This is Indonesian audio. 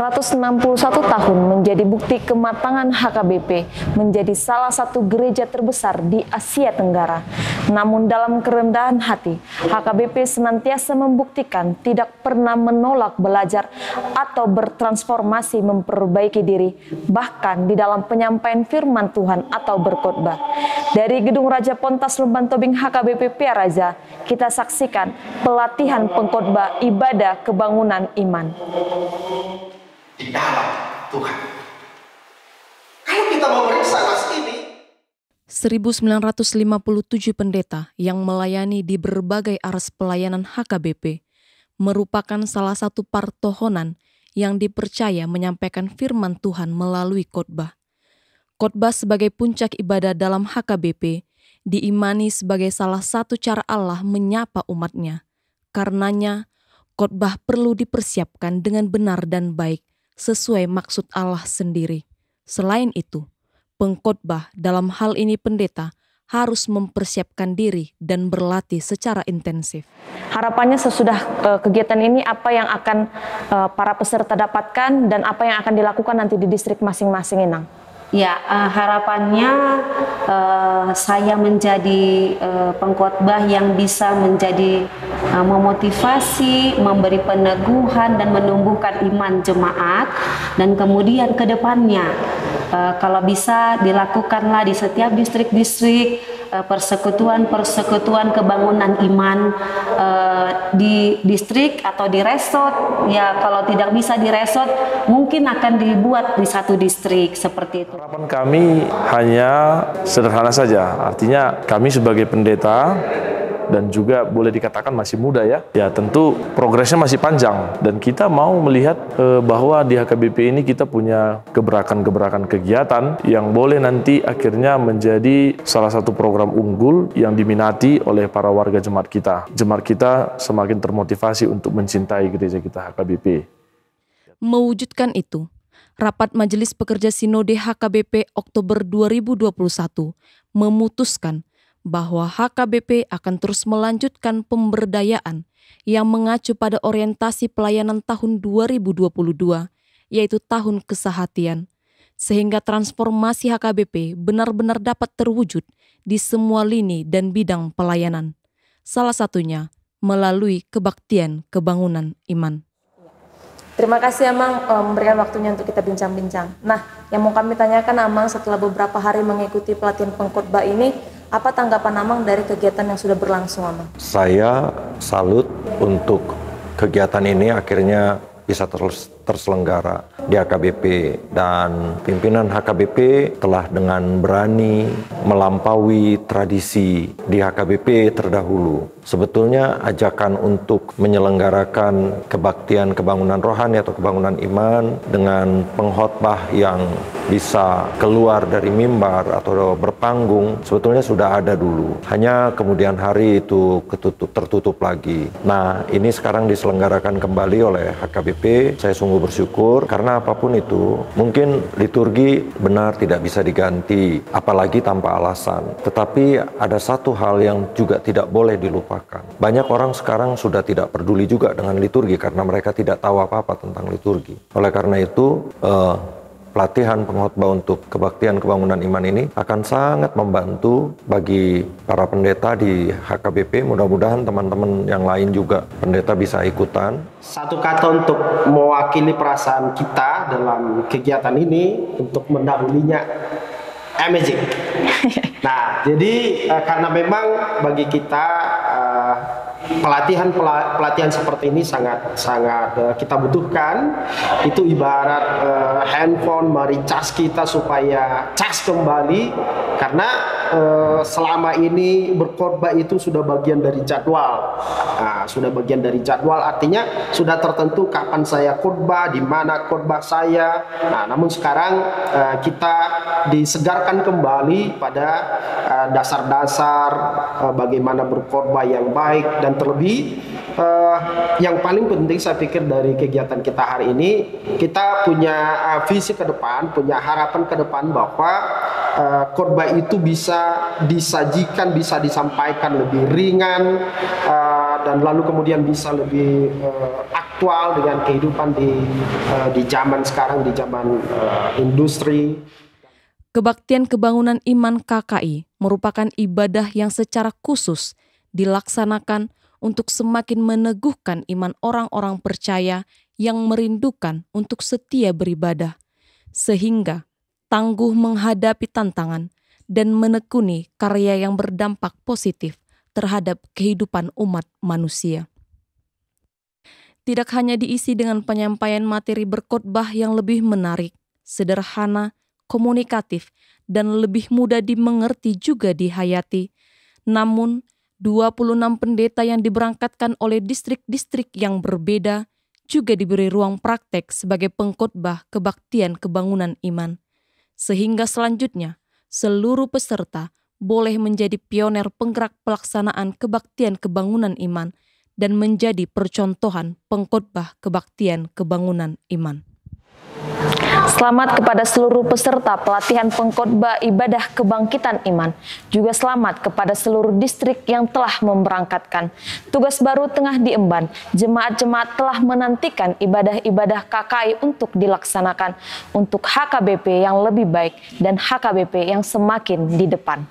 161 tahun menjadi bukti kematangan HKBP menjadi salah satu gereja terbesar di Asia Tenggara. Namun dalam kerendahan hati, HKBP senantiasa membuktikan tidak pernah menolak belajar atau bertransformasi memperbaiki diri, bahkan di dalam penyampaian firman Tuhan atau berkhotbah. Dari Gedung Raja Pontas Lumban Tobing HKBP Piaraja, kita saksikan pelatihan pengkhotbah ibadah kebangunan iman. Di dalam Tuhan. Kalau kita memeriksa nas ini, 1957 pendeta yang melayani di berbagai aras pelayanan HKBP merupakan salah satu partohonan yang dipercaya menyampaikan firman Tuhan melalui khotbah. Khotbah sebagai puncak ibadah dalam HKBP diimani sebagai salah satu cara Allah menyapa umatnya. Karenanya, khotbah perlu dipersiapkan dengan benar dan baik sesuai maksud Allah sendiri. Selain itu, pengkhotbah dalam hal ini pendeta harus mempersiapkan diri dan berlatih secara intensif. Harapannya sesudah kegiatan ini apa yang akan para peserta dapatkan dan apa yang akan dilakukan nanti di distrik masing-masing, Inang? Ya, harapannya saya menjadi pengkhotbah yang bisa menjadi memotivasi, memberi peneguhan dan menumbuhkan iman jemaat, dan kemudian ke depannya kalau bisa dilakukanlah di setiap distrik-distrik persekutuan kebangunan iman di distrik atau di resort. Ya, kalau tidak bisa di resort mungkin akan dibuat di satu distrik seperti itu. Harapan kami hanya sederhana saja, artinya kami sebagai pendeta dan juga boleh dikatakan masih muda ya tentu progresnya masih panjang dan kita mau melihat bahwa di HKBP ini kita punya gebrakan-gebrakan kegiatan yang boleh nanti akhirnya menjadi salah satu program unggul yang diminati oleh para warga jemaat kita. Jemaat kita semakin termotivasi untuk mencintai gereja kita HKBP. Mewujudkan itu, Rapat Majelis Pekerja Sinode HKBP Oktober 2021 memutuskan bahwa HKBP akan terus melanjutkan pemberdayaan yang mengacu pada orientasi pelayanan tahun 2022, yaitu tahun kesehatian, sehingga transformasi HKBP benar-benar dapat terwujud di semua lini dan bidang pelayanan, salah satunya melalui kebaktian kebangunan iman. Terima kasih Amang memberikan waktunya untuk kita bincang-bincang. Nah, yang mau kami tanyakan Amang, setelah beberapa hari mengikuti pelatihan pengkhotbah ini, apa tanggapan Amang dari kegiatan yang sudah berlangsung, Amang? saya salut untuk kegiatan ini akhirnya bisa terselenggara di HKBP, dan pimpinan HKBP telah dengan berani melampaui tradisi di HKBP terdahulu. Sebetulnya ajakan untuk menyelenggarakan kebaktian kebangunan rohani atau kebangunan iman dengan pengkhotbah yang bisa keluar dari mimbar atau berpanggung sebetulnya sudah ada dulu. Hanya kemudian hari itu tertutup lagi. Nah, ini sekarang diselenggarakan kembali oleh HKBP. Saya sungguh bersyukur karena apapun itu, mungkin liturgi benar tidak bisa diganti, apalagi tanpa alasan. Tetapi ada satu hal yang juga tidak boleh dilupakan. Banyak orang sekarang sudah tidak peduli juga dengan liturgi karena mereka tidak tahu apa-apa tentang liturgi. Oleh karena itu, pelatihan pengkhotbah untuk kebaktian kebangunan iman ini akan sangat membantu bagi para pendeta di HKBP. Mudah-mudahan teman-teman yang lain juga pendeta bisa ikutan. Satu kata untuk mewakili perasaan kita dalam kegiatan ini untuk mendahulunya, amazing. Nah, jadi karena memang bagi kita pelatihan seperti ini sangat kita butuhkan. Itu ibarat handphone mericas kita supaya cas kembali, karena selama ini berkhotbah itu sudah bagian dari jadwal. Nah, sudah bagian dari jadwal artinya sudah tertentu kapan saya khotbah, di mana khotbah saya. Nah, namun sekarang kita disegarkan kembali pada dasar-dasar bagaimana berkhotbah yang baik, dan terlebih yang paling penting saya pikir dari kegiatan kita hari ini, kita punya visi ke depan, punya harapan ke depan bahwa khotbah itu bisa disajikan, bisa disampaikan lebih ringan, dan lalu kemudian bisa lebih aktif aktual dengan kehidupan di zaman sekarang, di zaman industri. Kebaktian Kebangunan Iman KKI merupakan ibadah yang secara khusus dilaksanakan untuk semakin meneguhkan iman orang-orang percaya yang merindukan untuk setia beribadah, sehingga tangguh menghadapi tantangan dan menekuni karya yang berdampak positif terhadap kehidupan umat manusia. Tidak hanya diisi dengan penyampaian materi berkhotbah yang lebih menarik, sederhana, komunikatif, dan lebih mudah dimengerti juga dihayati, namun 26 pendeta yang diberangkatkan oleh distrik-distrik yang berbeda juga diberi ruang praktek sebagai pengkhotbah kebaktian kebangunan iman, sehingga selanjutnya seluruh peserta boleh menjadi pioner penggerak pelaksanaan kebaktian kebangunan iman dan menjadi percontohan pengkhotbah kebaktian kebangunan iman. Selamat kepada seluruh peserta pelatihan pengkhotbah ibadah kebangkitan iman. Juga selamat kepada seluruh distrik yang telah memberangkatkan. Tugas baru tengah diemban. Jemaat-jemaat telah menantikan ibadah-ibadah KKI untuk dilaksanakan untuk HKBP yang lebih baik dan HKBP yang semakin di depan.